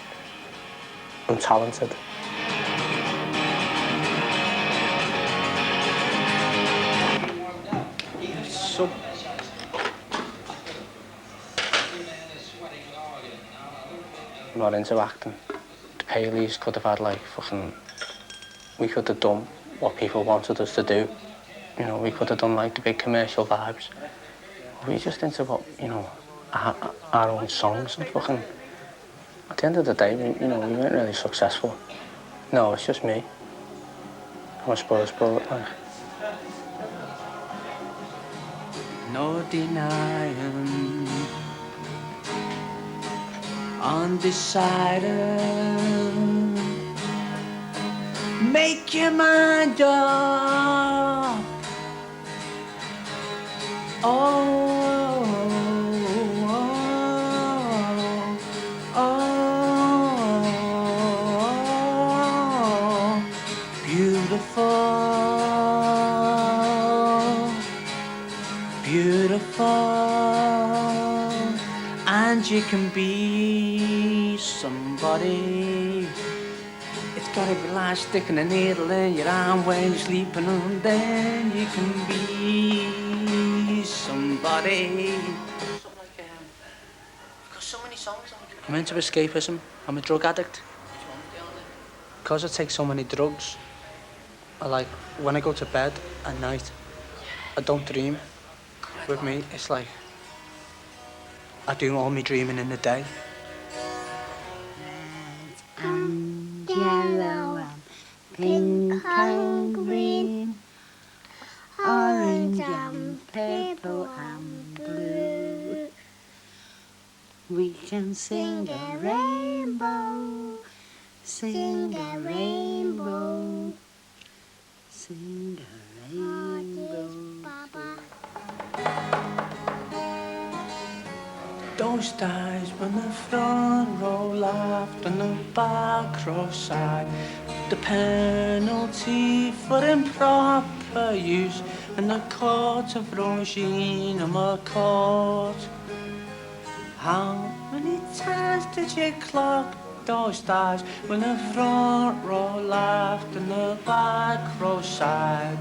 I'm talented. So I'm not into acting. The Paleys could have had we could have done what people wanted us to do. You know, we could have done the big commercial vibes. We just into what, you know, our own songs and at the end of the day, we weren't really successful. No, it's just me. I'm a spoiled sport, No denying, undecided. Make your mind up. Oh, oh, oh, beautiful, beautiful, and you can be somebody. It's gotta be like sticking a needle in your arm when you're sleeping, and then you can be somebody. I've got so many songs. I'm into escapism. I'm a drug addict. Because I take so many drugs, when I go to bed at night, I don't dream. With me, it's like I do all my dreaming in the day. Yellow and pink and green, orange and purple and blue. We can sing a rainbow, sing a rainbow, sing a rainbow. Those days when the front row laughed and the back row sighed, the penalty for improper use in the court of Regina McCourt. How many times did you clock those days when the front row laughed and the back row sighed?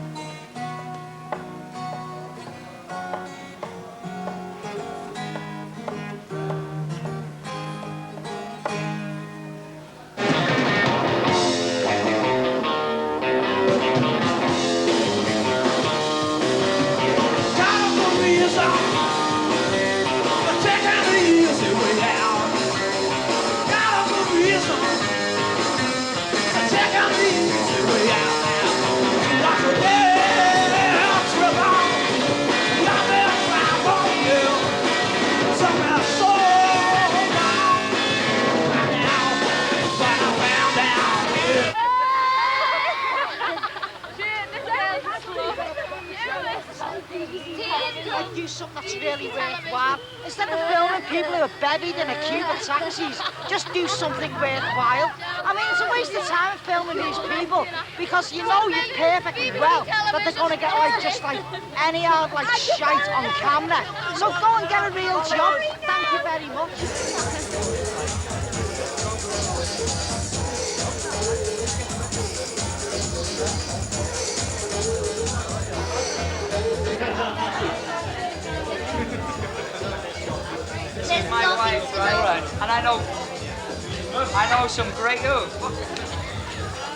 Do something that's really worthwhile. Instead of filming people who are buried in a queue for taxis. Just do something worthwhile. I mean, it's a waste of time filming these people because you know you're perfectly well that they're going to get like just like any old like shite on camera. So go and get a real job. Thank you very much. This is my wife, right? And I know some great oats.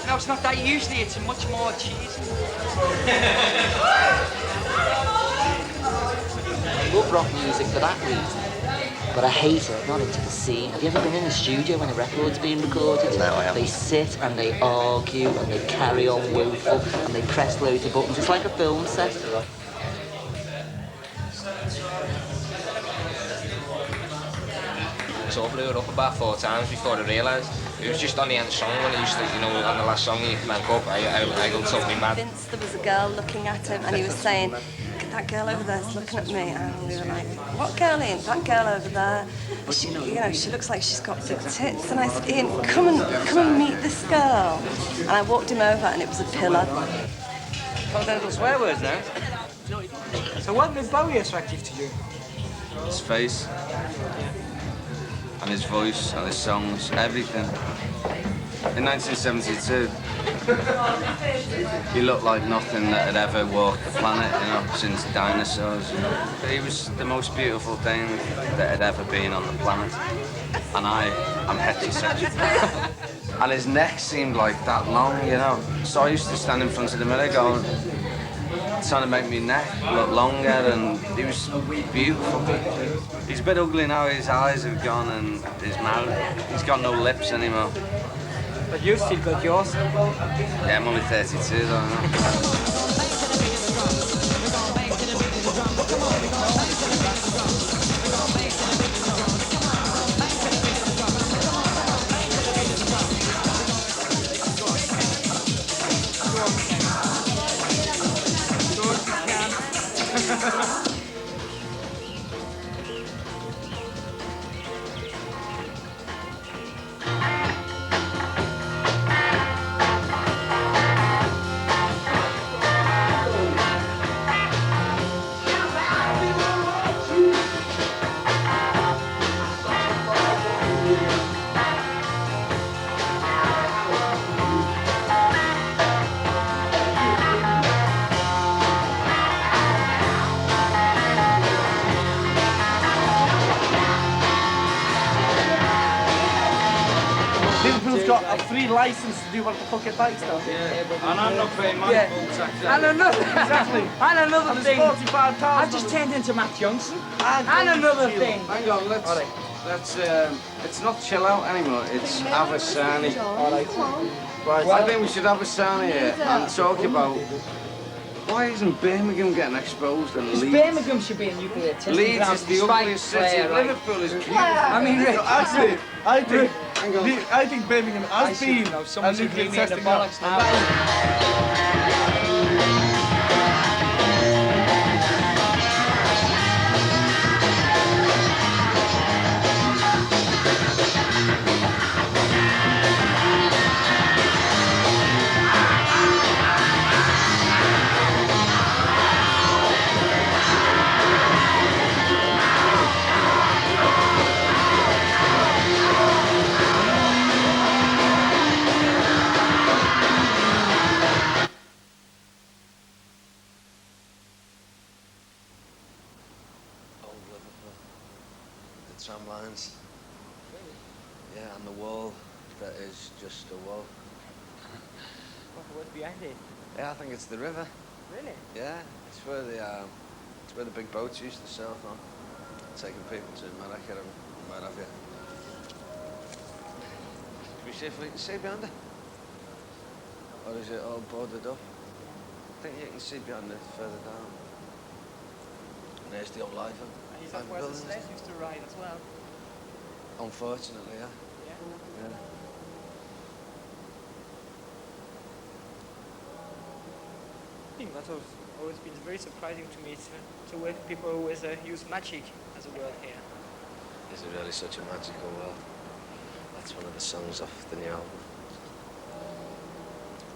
No, it's not that usually, it's much more cheesy. I love rock music for that reason, but I hate it, not into the scene. Have you ever been in a studio when a record's being recorded? No, I haven't. They sit and they argue and they carry on woeful and they press loads of buttons. It's like a film set. So I blew it up about 4 times before I realised. It was just on the end song when he used to, you know, on the last song he went up, I got totally mad. Vince, there was a girl looking at him and he was saying, that girl over there's looking at me, and we were like, what girl, Ian? That girl over there. She, you know, she looks like she's got big tits. And I said, Ian, come and meet this girl. And I walked him over and it was a pillar. Continental swear words now. So what made Bowie attractive to you? His face, and his voice, and his songs, everything. In 1972, he looked like nothing that had ever walked the planet, you know, since dinosaurs. He was the most beautiful thing that had ever been on the planet. And I'm heterosexual. And his neck seemed like that long, you know. So I used to stand in front of the mirror going, trying to make my neck look longer, and he was beautiful. He's a bit ugly now, his eyes have gone and his mouth, he's got no lips anymore. But you still got yours? Yeah, I'm only 32 though, I know. Liverpool's got a free license to do what the fuck it likes now. Yeah, and I'm not paying my full tax. And another, exactly. And another and thing. 45,000. I've just turned into Matt Johnson. And another thing. Hang on, let's it's not chill out anymore, it's Avasani. Right, I think we should have a Sani here and talk about why isn't Birmingham getting exposed and Leeds? Birmingham should be a nuclear testing Leeds ground is the ugliest city. Liverpool is beautiful. I mean, Rick. Actually, I think Birmingham has been a nuclear testing ground. Tram lines. Yeah, and the wall that is just a wall. What's behind it? Yeah, I think it's the river. Really? Yeah, it's where the big boats used to sail from, taking people to America and where have you. Can we see if we can see behind it? Or is it all boarded up? I think you can see behind it further down. And there's the old life. Is that where the slaves used to ride as well? Unfortunately, yeah. Yeah. I think that's always been very surprising to me to work with people who always use magic as a word here. Is it really such a magical world? That's one of the songs off the new album.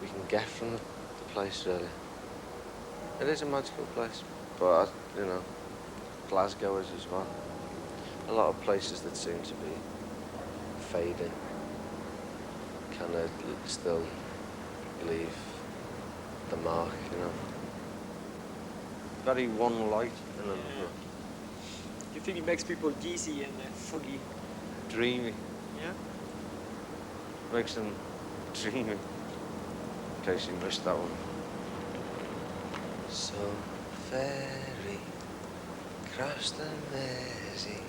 We can get from the place, really. It is a magical place, but, you know, Glasgow is as well. A lot of places that seem to be fading kind of still leave the mark, you know. Very one light in another. You think it makes people dizzy and foggy? Dreamy. Yeah? Makes them dreamy. In case you missed that one. So ferry cross the Mersey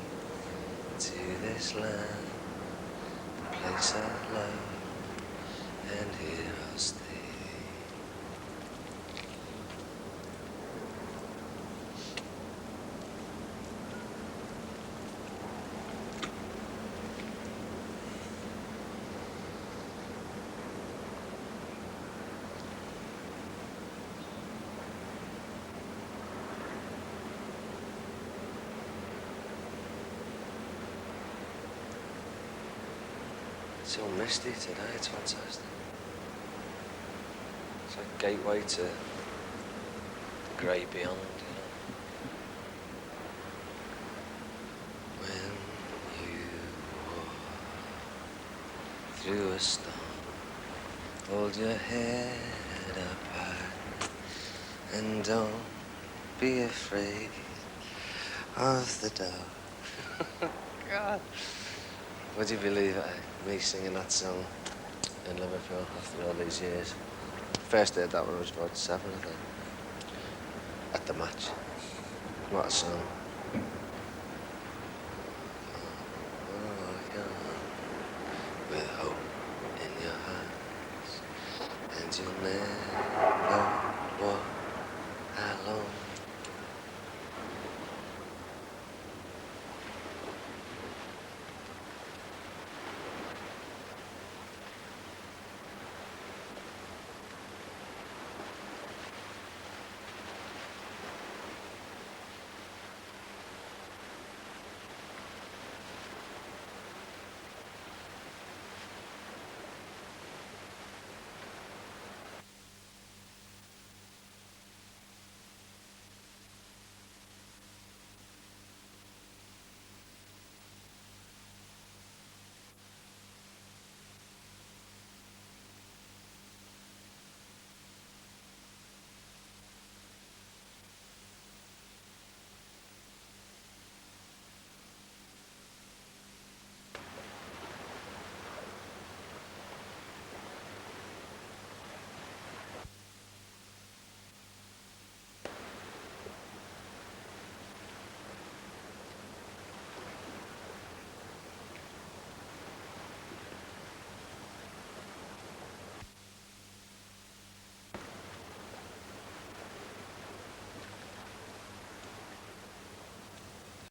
to this land, place of love, and here I'll stay. It's so misty today, it's fantastic. It's like gateway to the grey beyond, you know. When you walk through a storm, hold your head up high and don't be afraid of the dark. God. Would you believe it, me singing that song in Liverpool after all these years? First heard that when I was about 7, I think. At the match. What a song. Walk on with hope in your heart, and you'll never